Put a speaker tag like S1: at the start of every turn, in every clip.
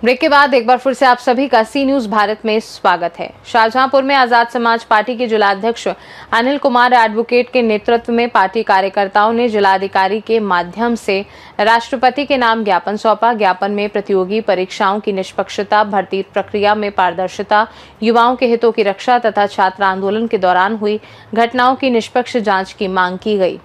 S1: Break के बाद एक बार फिर से आप सभी का सी न्यूज भारत में स्वागत है। शाहजहांपुर में आजाद समाज पार्टी के जिलाध्यक्ष अनिल कुमार एडवोकेट के नेतृत्व में पार्टी कार्यकर्ताओं ने जिलाधिकारी के माध्यम से राष्ट्रपति के नाम ज्ञापन सौंपा। ज्ञापन में प्रतियोगी परीक्षाओं की निष्पक्षता, भर्ती प्रक्रिया में पारदर्शिता, युवाओं के हितों की रक्षा तथा छात्र आंदोलन के दौरान हुई घटनाओं की निष्पक्ष जांच की मांग की गई।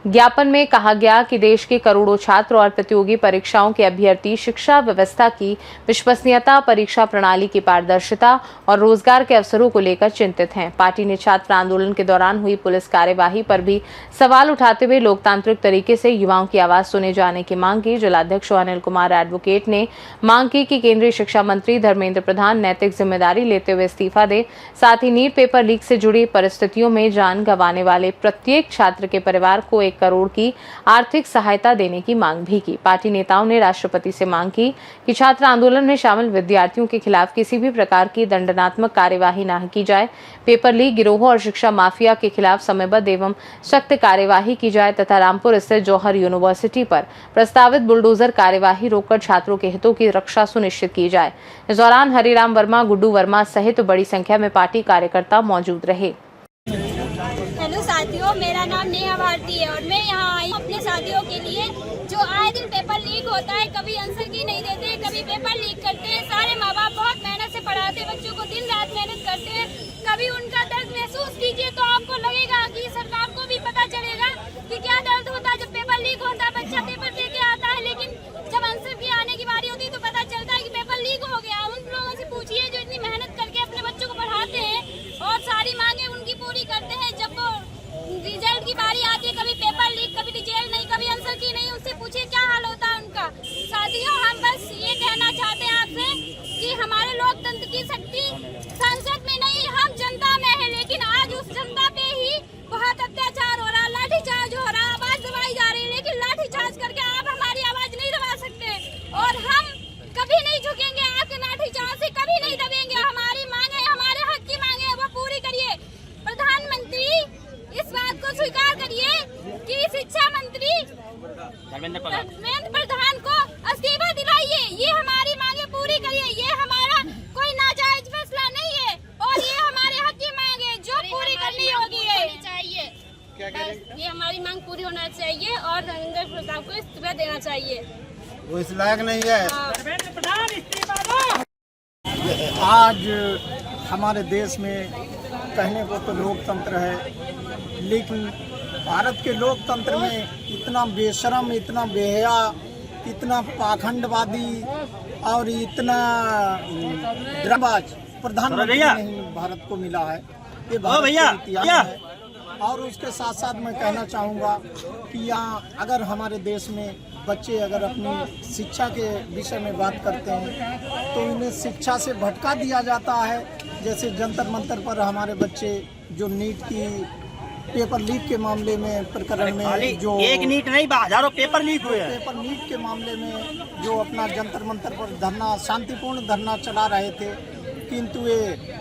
S1: ज्ञापन में कहा गया कि देश के करोड़ों छात्र और प्रतियोगी परीक्षाओं के अभ्यर्थी शिक्षा व्यवस्था की विश्वसनीयता, परीक्षा प्रणाली की पारदर्शिता और रोजगार के अवसरों को लेकर चिंतित हैं। पार्टी ने छात्र आंदोलन के दौरान हुई पुलिस कार्यवाही पर भी सवाल उठाते हुए लोकतांत्रिक तरीके से युवाओं की आवाज सुने जाने की मांग की। जिलाध्यक्ष अनिल कुमार एडवोकेट ने मांग की कि केंद्रीय शिक्षा मंत्री धर्मेंद्र प्रधान नैतिक जिम्मेदारी लेते हुए इस्तीफा दे। साथ ही नीट पेपर लीक से जुड़ी परिस्थितियों में जान गंवाने वाले प्रत्येक छात्र के परिवार को 1 करोड़ की आर्थिक सहायता देने की मांग भी की। पार्टी नेताओं ने राष्ट्रपति से मांग की कि छात्र आंदोलन में शामिल विद्यार्थियों के खिलाफ किसी भी प्रकार की दंडात्मक कार्यवाही न की जाए। पेपर लीक गिरोह और शिक्षा माफिया के खिलाफ समयबद्ध एवं सख्त कार्यवाही की जाए तथा रामपुर स्थित जौहर यूनिवर्सिटी पर प्रस्तावित बुलडोजर कार्यवाही रोककर छात्रों के हितों की रक्षा सुनिश्चित की जाए। इस दौरान हरिराम वर्मा, गुड्डू वर्मा सहित बड़ी संख्या में पार्टी कार्यकर्ता मौजूद रहे।
S2: हेलो साथियों, मेरा नाम नेहा भारती है और मैं यहाँ आई हूँ अपने साथियों के लिए जो आए दिन पेपर लीक होता है। कभी आंसर की नहीं देते, कभी पेपर लीक करते हैं। सारे माँ बाप बहुत मेहनत से पढ़ाते हैं, बच्चों को दिन रात मेहनत करते हैं। कभी उनका दर्द महसूस कीजिए तो आपको लगेगा कि सरकार को भी पता चलेगा कि क्या दर्द होता है जब पेपर लीक होता है। बच्चा पेपर दे के आता है, लेकिन जब आंसर की आने की बारी होती है तो पता चलता है कि पेपर लीक हो गया। उन लोगों से पूछिए जो इतनी मेहनत करके अपने बच्चों को पढ़ाते हैं और सारी मांगे उनकी पूरी करते हैं। जब वो रिजल्ट की बारी आती है, कभी पेपर लीक, कभी रिजल्ट नहीं, कभी आंसर की नहीं, उससे पूछिए क्या हाल होता है उनका। साथियों, हम बस ये कहना चाहते हैं आपसे कि हमारे लोकतंत्र की शक्ति संसद में नहीं, हम जनता में है। लेकिन आज उस जनता पे ही बहुत अत्याचार हो रहा, लाठीचार्ज हो रहा, आवाज दबाई जा रही है। लेकिन लाठीचार्ज करके आप हमारी आवाज नहीं दबा सकते और हम कभी नहीं झुकेंगे। आपके लाठीचार्ज से कभी नहीं दबेंगे। हमारी मांगे, हमारे हक की मांगे वो पूरी करिए। प्रधानमंत्री इस बात को स्वीकार करिए कि शिक्षा मंत्री धर्मेंद्र प्रधान को इस्तीफा दिलाइए। ये हमारी मांगे पूरी करिए। ये हमारा कोई नाजायज फैसला नहीं है और ये हमारे हक की मांग है जो पूरी करनी होगी चाहिए। ये हमारी मांग पूरी होना चाहिए और धर्मेंद्र प्रधान को इस्तीफा देना चाहिए।
S3: वो इस लायक नहीं है। आज हमारे देश में कहने को तो लोकतंत्र है, लेकिन भारत के लोकतंत्र में इतना बेशरम, इतना बेहया, इतना पाखंडवादी और इतना ड्रामाबाज प्रधानमंत्री नहीं भारत को मिला है। ये भारत का इतिहास है। और उसके साथ साथ मैं कहना चाहूँगा कि यहाँ अगर हमारे देश में बच्चे अगर अपनी शिक्षा के विषय में बात करते हैं तो इन्हें शिक्षा से भटका दिया जाता है। जैसे जंतर मंतर पर हमारे बच्चे जो नीट की पेपर लीक के मामले में प्रकरण में जो
S4: एक नीट नहीं हजारों पेपर लीक हुए हैं।
S3: पेपर लीक के मामले में जो अपना जंतर मंतर पर धरना, शांतिपूर्ण धरना चला रहे थे, किंतु ये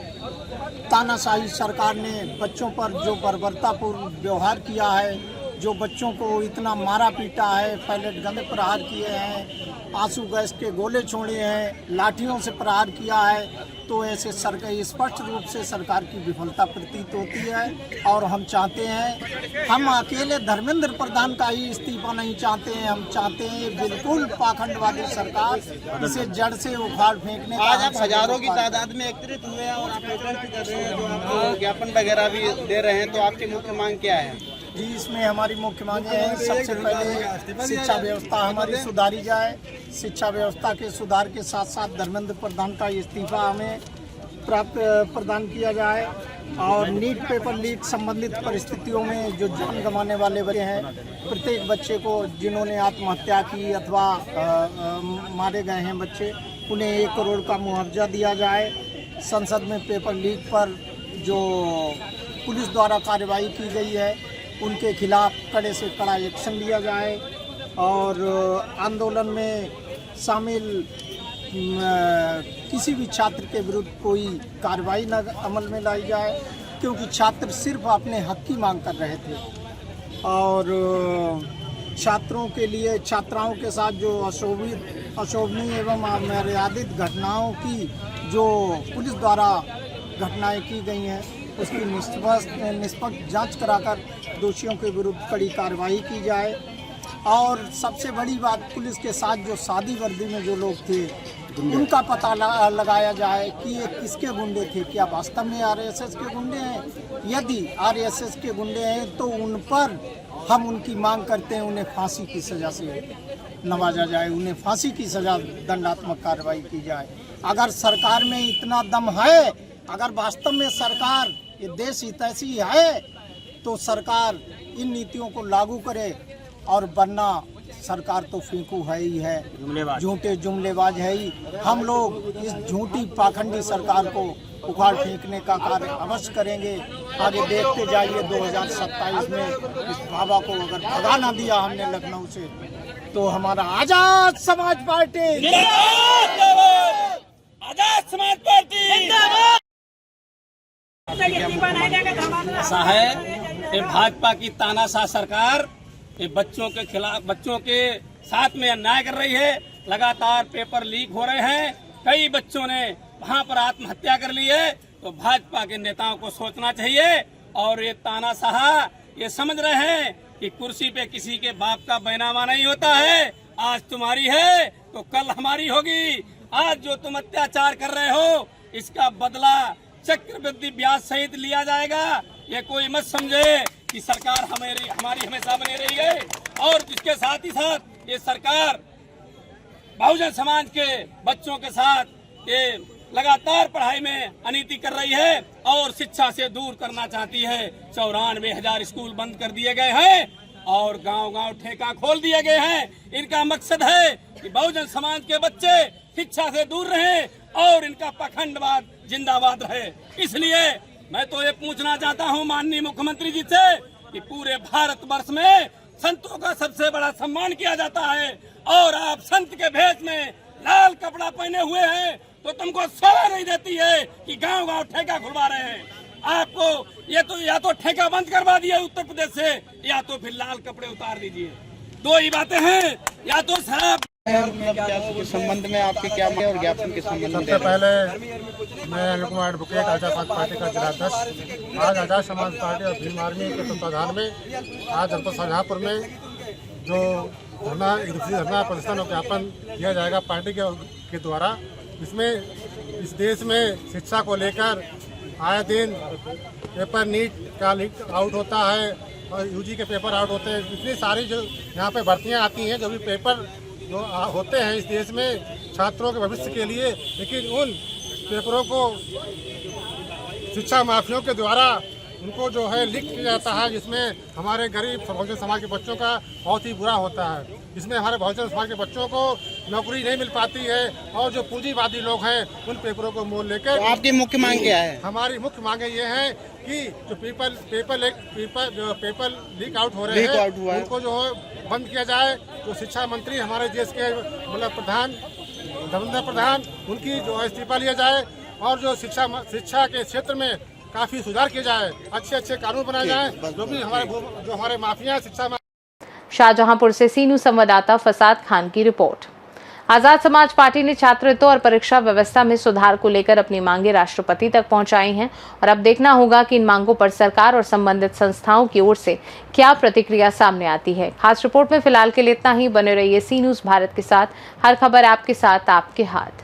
S3: तानाशाही सरकार ने बच्चों पर जो बर्बरतापूर्ण व्यवहार किया है, जो बच्चों को इतना मारा पीटा है, पैलेट गंदे प्रहार किए हैं, आंसू गैस के गोले छोड़े हैं, लाठियों से प्रहार किया है, तो ऐसे सरकार स्पष्ट रूप से सरकार की विफलता प्रतीत होती है। और हम चाहते हैं, हम अकेले धर्मेंद्र प्रधान का ही इस्तीफा नहीं चाहते हैं, हम चाहते हैं बिल्कुल पाखंडवादी सरकार इसे जड़ से उखाड़ फेंकने।
S4: आज आप हजारों की तादाद में एकत्रित हुए हैं और आप प्रोटेस्ट कर रहे हैं, जो आप ज्ञापन वगैरह भी दे रहे हैं, तो आपकी मुख्य मांग क्या है?
S3: जी, इसमें हमारी मुख्य मांगें हैं। सबसे पहले शिक्षा व्यवस्था हमारी सुधारी जाए। शिक्षा व्यवस्था के सुधार के साथ साथ धर्मेंद्र प्रधान का इस्तीफा हमें प्रदान किया जाए और नीट पेपर लीक संबंधित परिस्थितियों में जो जान गंवाने वाले बच्चे हैं, प्रत्येक बच्चे को जिन्होंने आत्महत्या की अथवा मारे गए हैं बच्चे, उन्हें 1 करोड़ का मुआवजा दिया जाए। संसद में पेपर लीक पर जो पुलिस द्वारा कार्रवाई की गई है उनके खिलाफ कड़े से कड़ा एक्शन लिया जाए और आंदोलन में शामिल किसी भी छात्र के विरुद्ध कोई कार्रवाई न अमल में लाई जाए, क्योंकि छात्र सिर्फ अपने हक की मांग कर रहे थे। और छात्रों के लिए, छात्राओं के साथ जो अशोभनीय एवं अमर्यादित घटनाओं की जो पुलिस द्वारा घटनाएं की गई हैं, उसकी निष्पक्ष जांच कराकर दोषियों के विरुद्ध कड़ी कार्रवाई की जाए। और सबसे बड़ी बात, पुलिस के साथ जो सादी वर्दी में जो लोग थे उनका पता लगाया जाए कि ये किसके गुंडे थे, क्या वास्तव में आरएसएस के गुंडे हैं। यदि आरएसएस के गुंडे हैं तो उन पर हम उनकी मांग करते हैं उन्हें फांसी की सज़ा से नवाजा जाए, उन्हें फांसी की सज़ा, दंडात्मक कार्रवाई की जाए। अगर सरकार में इतना दम है, अगर वास्तव में सरकार ये देश हितैषी है, तो सरकार इन नीतियों को लागू करे, और वरना सरकार तो फेंकू है ही है, झूठे जुमलेबाज है ही। हम लोग इस झूठी पाखंडी सरकार को उखाड़ फेंकने का कार्य अवश्य करेंगे। आगे देखते जाइए 2027 में इस बाबा को अगर भगा ना दिया हमने लखनऊ से, तो हमारा आजाद समाज पार्टी,
S5: आजाद समाज पार्टी ऐसा है। ये भाजपा की तानाशाह सरकार ये बच्चों के खिलाफ, बच्चों के साथ में अन्याय कर रही है। लगातार पेपर लीक हो रहे हैं, कई बच्चों ने वहां पर आत्महत्या कर ली है। तो भाजपा के नेताओं को सोचना चाहिए। और ये तानाशाह ये समझ रहे हैं कि कुर्सी पे किसी के बाप का बैनामा नहीं होता है। आज तुम्हारी है तो कल हमारी होगी। आज जो तुम अत्याचार कर रहे हो, इसका बदला चक्रवृद्धि ब्याज सहित लिया जाएगा। ये कोई मत समझे कि सरकार हमारी हमेशा बनी रही है। और जिसके साथ ही साथ ये सरकार बहुजन समाज के बच्चों के साथ ये लगातार पढ़ाई में अनीति कर रही है और शिक्षा से दूर करना चाहती है। 94,000 स्कूल बंद कर दिए गए हैं और गांव-गांव ठेका खोल दिए गए हैं। इनका मकसद है कि बहुजन समाज के बच्चे शिक्षा से दूर रहें और इनका पाखंडवाद जिंदाबाद रहे। इसलिए मैं तो ये पूछना चाहता हूँ माननीय मुख्यमंत्री जी से कि पूरे भारतवर्ष में संतों का सबसे बड़ा सम्मान किया जाता है और आप संत के भेष में लाल कपड़ा पहने हुए हैं, तो तुमको शोभा नहीं देती है कि गांव-गांव ठेका खुलवा रहे हैं। आपको ये तो या तो ठेका बंद करवा दिया उत्तर प्रदेश से, या तो फिर लाल कपड़े उतार दीजिए। दो ही बातें हैं, या तो शराब।
S4: क्या संबंध में आपके क्या मांग और ज्ञापन के संबंध में?
S6: सबसे पहले मैं अनिल कुमार एडवोकेट, आजाद समाज पार्टी का जिलाध्यक्ष। आज आजाद समाज पार्टी और भीम आर्मी के तत्वाधान में आज जनपद शाहजहाँपुर में जो धरना, एक दूसरी धरना प्रदर्शन और ज्ञापन किया जाएगा पार्टी के द्वारा। इसमें इस देश में शिक्षा को लेकर आए दिन पेपर नीट का लीक आउट होता है और यूजी के पेपर आउट होते हैं। इतनी सारी जो यहाँ पे भर्तियाँ आती हैं, जो भी पेपर जो होते हैं इस देश में छात्रों के भविष्य के लिए, लेकिन उन पेपरों को शिक्षा माफियों के द्वारा उनको जो है लीक किया जाता है, जिसमें हमारे गरीब बहुजन समाज के बच्चों का बहुत ही बुरा होता है। इसमें हमारे बहुजन समाज के बच्चों को नौकरी नहीं मिल पाती है और जो पूंजीवादी लोग हैं उन पेपरों को मोल लेकर।
S4: तो आपकी मुख्य मांग क्या है?
S6: हमारी मुख्य मांगे ये है कि जो पेपर लीक आउट हो रहे हैं उनको जो है बंद किया जाए। जो शिक्षा मंत्री हमारे देश के मतलब प्रधान धर्मेंद्र प्रधान, उनकी जो है इस्तीफा लिया जाए और जो शिक्षा के क्षेत्र में काफी सुधार किया जाए, अच्छे कानून बनाए जाए। जो भी हमारे माफिया शिक्षा में।
S1: शाहजहांपुर से सी न्यूज़ संवाददाता फसाद खान की रिपोर्ट। आजाद समाज पार्टी ने छात्रत्व और परीक्षा व्यवस्था में सुधार को लेकर अपनी मांगे राष्ट्रपति तक पहुंचाई हैं और अब देखना होगा कि इन मांगों पर सरकार और संबंधित संस्थाओं की ओर से क्या प्रतिक्रिया सामने आती है। खास रिपोर्ट में फिलहाल के लिए इतना ही। बने रहिए सी न्यूज़ भारत के साथ। हर खबर आपके साथ, आपके हाथ।